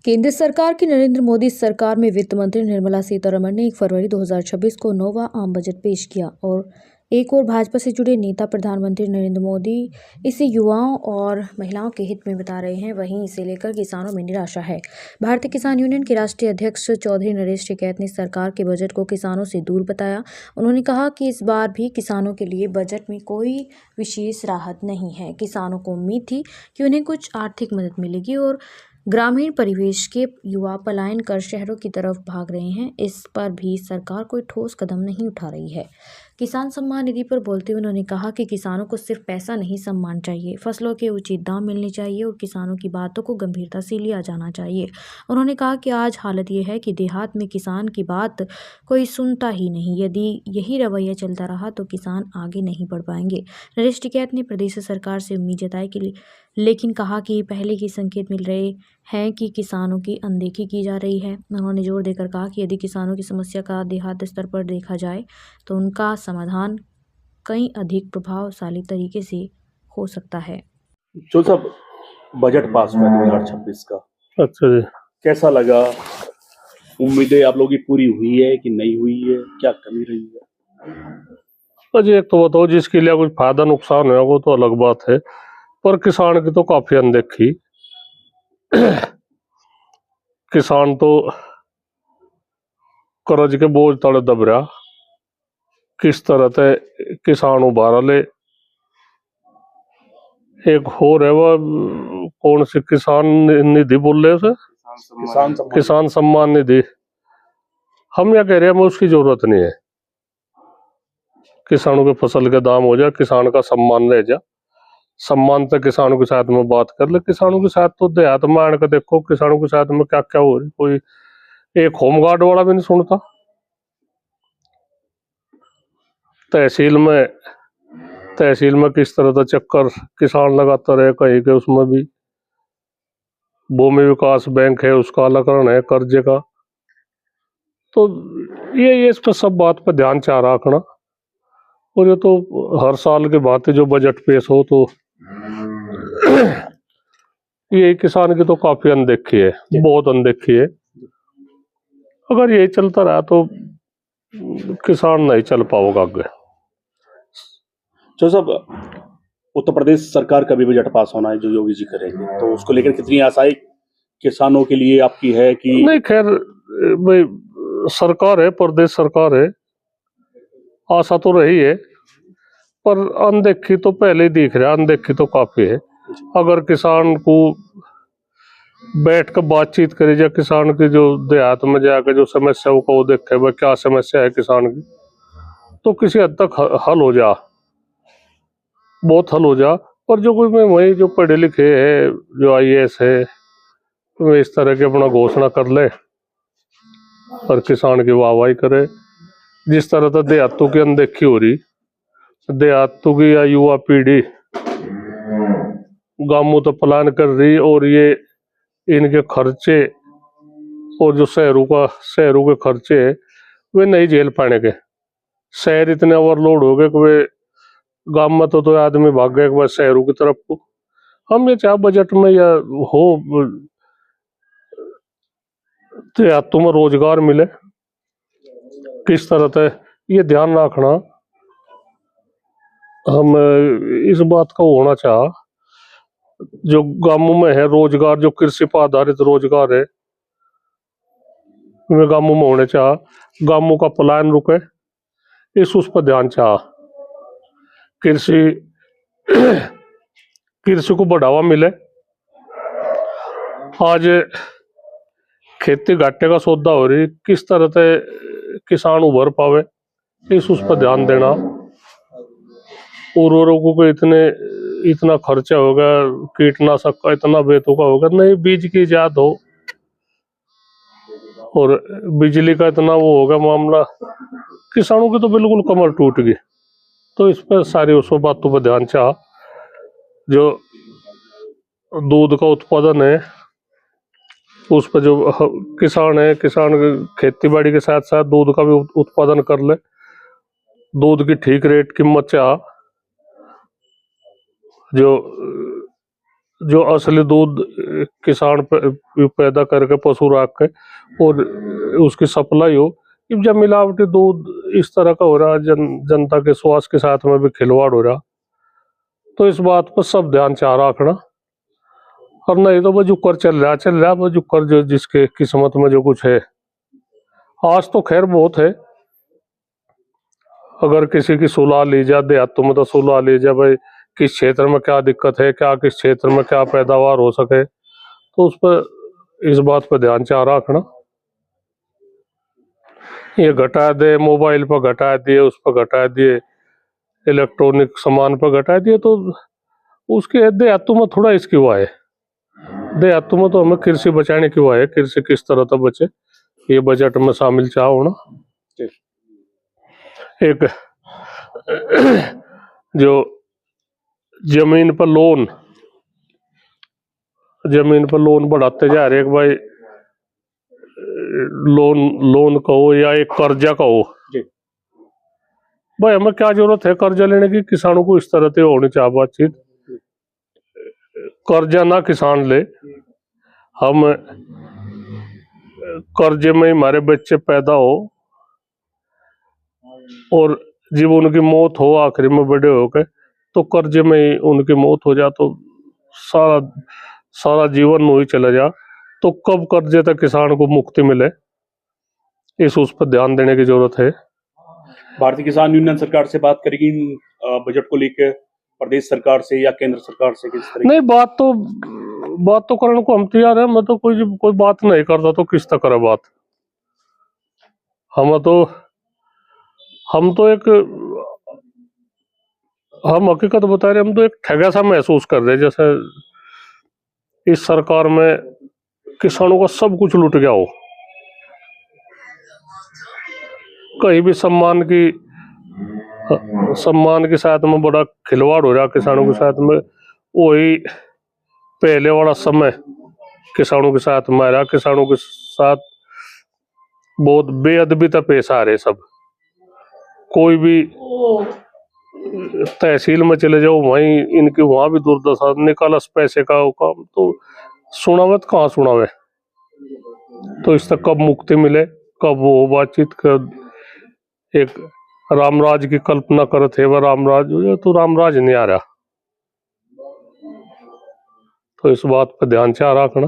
केंद्र सरकार की नरेंद्र मोदी सरकार में वित्त मंत्री निर्मला सीतारमण ने 1 फरवरी 2026 को 9वां आम बजट पेश किया और एक और भाजपा से जुड़े नेता प्रधानमंत्री नरेंद्र मोदी इसे युवाओं और महिलाओं के हित में बता रहे हैं, वहीं इसे लेकर किसानों में निराशा है। भारतीय किसान यूनियन के राष्ट्रीय अध्यक्ष चौधरी नरेश टिकैत ने सरकार के बजट को किसानों से दूर बताया। उन्होंने कहा कि इस बार भी किसानों के लिए बजट में कोई विशेष राहत नहीं है। किसानों को उम्मीद थी कि उन्हें कुछ आर्थिक मदद मिलेगी और ग्रामीण परिवेश के युवा पलायन कर शहरों की तरफ भाग रहे हैं। इस पर भी सरकार कोई ठोस कदम नहीं उठा रही है। किसान सम्मान निधि पर बोलते हुए उन्होंने कहा कि किसानों को सिर्फ पैसा नहीं, सम्मान चाहिए, फसलों के उचित दाम मिलने चाहिए और किसानों की बातों को गंभीरता से लिया जाना चाहिए। उन्होंने कहा कि आज हालत ये है कि देहात में किसान की बात कोई सुनता ही नहीं। यदि यही रवैया चलता रहा तो किसान आगे नहीं बढ़ पाएंगे। नरेश टिकैत ने प्रदेश सरकार से उम्मीद जताई कि लेकिन कहा कि पहले ही संकेत मिल रहे हैं कि किसानों की अनदेखी की जा रही है। उन्होंने जोर देकर कहा कि यदि किसानों की समस्या का देहात स्तर पर देखा जाए तो उनका समाधान कई अधिक प्रभावशाली तरीके से हो सकता है। जो सब बजट पास हुआ 2026 का, अच्छा जी, कैसा लगा? उम्मीदें आप लोगों की पूरी हुई है कि नहीं हुई है? क्या कमी रही है? अजी एक तो बताओ, जिसके लिए कुछ फायदा नुकसान है वो तो अलग बात है, पर किसान की तो काफी अनदेखी। किसान तो कर्ज के बोझ तले दब रहा। किस तरह से किसान उबारा ले। एक और है वह कौन सी किसान निधि बोल रहे उसे, किसान सम्मान निधि। हम यह कह रहे हैं हमें उसकी जरूरत नहीं है। किसानों के फसल के दाम हो जाए, किसान का सम्मान रह जा, सम्मान तक किसानों के साथ में बात कर ले। किसानों के साथ तो देहात में आने का देखो किसानों के साथ में क्या क्या हो रही। कोई एक होमगार्ड वाला भी नहीं सुनता। तहसील में किस तरह का चक्कर किसान लगाता रहे, कहीं के उसमें भी भूमि विकास बैंक है उसका अलगकरण है कर्जे का। तो ये इस पर सब बात पर ध्यान चाह रखना। और ये तो हर साल के बात है जो बजट पेश हो तो ये किसान की तो काफी अनदेखी है, बहुत अनदेखी है। अगर यही चलता रहा तो किसान नहीं चल पाओगा आगे। जो सब उत्तर प्रदेश सरकार का भी बजट पास होना है जो योगी जी करेंगे, तो उसको लेकर कितनी आशाएं किसानों के लिए आपकी है कि नहीं? खैर भाई, सरकार है, प्रदेश सरकार है, आशा तो रही है, पर अनदेखी तो पहले ही दिख रहा है। अनदेखी तो काफी है। अगर किसान को बैठ कर बातचीत करी जाए, किसान की जो देहात में जाकर जो समस्या को वो देखे भाई क्या समस्या है किसान की, तो किसी हद तक हल हो जा, बहुत हल हो जा। पर जो कोई में वही जो पढ़े लिखे है, जो IAS है, वो इस तरह की अपना घोषणा कर ले और किसान की वाहवाही करे। जिस तरह से देहातों की अनदेखी हो रही, देहातों की या युवा पीढ़ी गांवों तो पलायन कर रही, और ये इनके खर्चे और जो शहरों के खर्चे है वे नहीं झेल पाने के। शहर इतने ओवरलोड हो गए कि वे गांव में तो आदमी भाग गए कि शहरों की तरफ को। हम ये चाहे बजट में या हो देहातों में रोजगार मिले, किस तरह से ये ध्यान रखना। हम इस बात का होना चाह जो गांवों में है रोजगार, जो कृषि पर आधारित रोजगार है वे गांवों में होने चाह, गांवों का पलायन रुके, उस पर ध्यान चाह। कृषि को बढ़ावा मिले। आज खेती घाटे का सौदा हो रही, किस तरह से किसान उभर पावे, उस पर ध्यान देना। उर्वरकों को इतना खर्चा होगा, कीटनाशक का इतना बेतुका होगा, नहीं बीज की इजाद हो और बिजली का इतना वो होगा मामला, किसानों की तो बिल्कुल कमर टूट गई। तो इस पर सारी उस बातों पर ध्यान चाह। जो दूध का उत्पादन है उस पर जो किसान है, किसान खेती बाड़ी के साथ साथ दूध का भी उत्पादन कर ले, दूध की ठीक रेट कीमत चाह। जो जो असली दूध किसान पैदा करके पशु रख के और उसकी सप्लाई हो। जब मिलावटी दूध इस तरह का हो रहा, जनता के स्वास्थ्य के साथ में भी खिलवाड़ हो रहा, तो इस बात पर सब ध्यान चाह रखना। और नहीं तो वो जुक्कर चल रहा वो जुक्कर, जो जिसके किस्मत में जो कुछ है। आज तो खैर बहुत है, अगर किसी की सुलह ली जाए, देहातों में तो सुलह ली जाए भाई किस क्षेत्र में क्या दिक्कत है, क्या किस क्षेत्र में क्या पैदावार हो सके, तो उस पर इस बात पर ध्यान चाह रखना। ये घटा दे, मोबाइल पर घटा दिए, उस पर घटा दिए, इलेक्ट्रॉनिक सामान पर घटा दिए, तो उसके देहातों में थोड़ा इसकी हुआ है। देहातों में तो हमें कृषि बचाने की हुआ है, कृषि किस तरह तक बचे ये बजट में शामिल चाह होना। एक जो जमीन पर लोन बढ़ाते जा रहे, भाई लोन कहो या एक कर्जा कहो, भाई हमें क्या जरूरत है कर्जा लेने की। किसानों को इस तरह से होनी चाहिए बातचीत, कर्जा ना किसान ले, हम कर्जे में हमारे बच्चे पैदा हो और जब उनकी मौत हो आखिरी में बड़े हो गए, तो कर्जे में ही उनकी मौत हो जा, तो सारा जीवन वही चला जा, तो कब कर्जे तक किसान को मुक्ति मिले, उस पर ध्यान देने की जरूरत है। भारतीय किसान यूनियन सरकार से बात करेगी बजट को लेकर, प्रदेश सरकार से या केंद्र सरकार से किस तरह? नहीं, बात तो करने को हम तैयार है। मैं तो कोई बात नहीं करता तो किस तक करे बात। हम हकीकत बता रहे, हम तो एक ठगा सा महसूस कर रहे, जैसे इस सरकार में किसानों का सब कुछ लूट गया हो। कहीं भी सम्मान के साथ में बड़ा खिलवाड़ हो रहा किसानों के साथ में। वही पहले वाला समय किसानों के साथ में आ रहा, किसानों के साथ बहुत बेअदबी तक पेश आ रहे सब। कोई भी तहसील में चले जाओ, वहीं इनकी वहां भी दुर्दशा, निकालस पैसे का काम, तो सुनावे तो कहाँ सुनावे। तो इस तक कब मुक्ति मिले, कब वो बातचीत कर, एक रामराज की कल्पना करते है, वह रामराज तो रामराज नहीं आ रहा। तो इस बात पर ध्यान चाह रखना।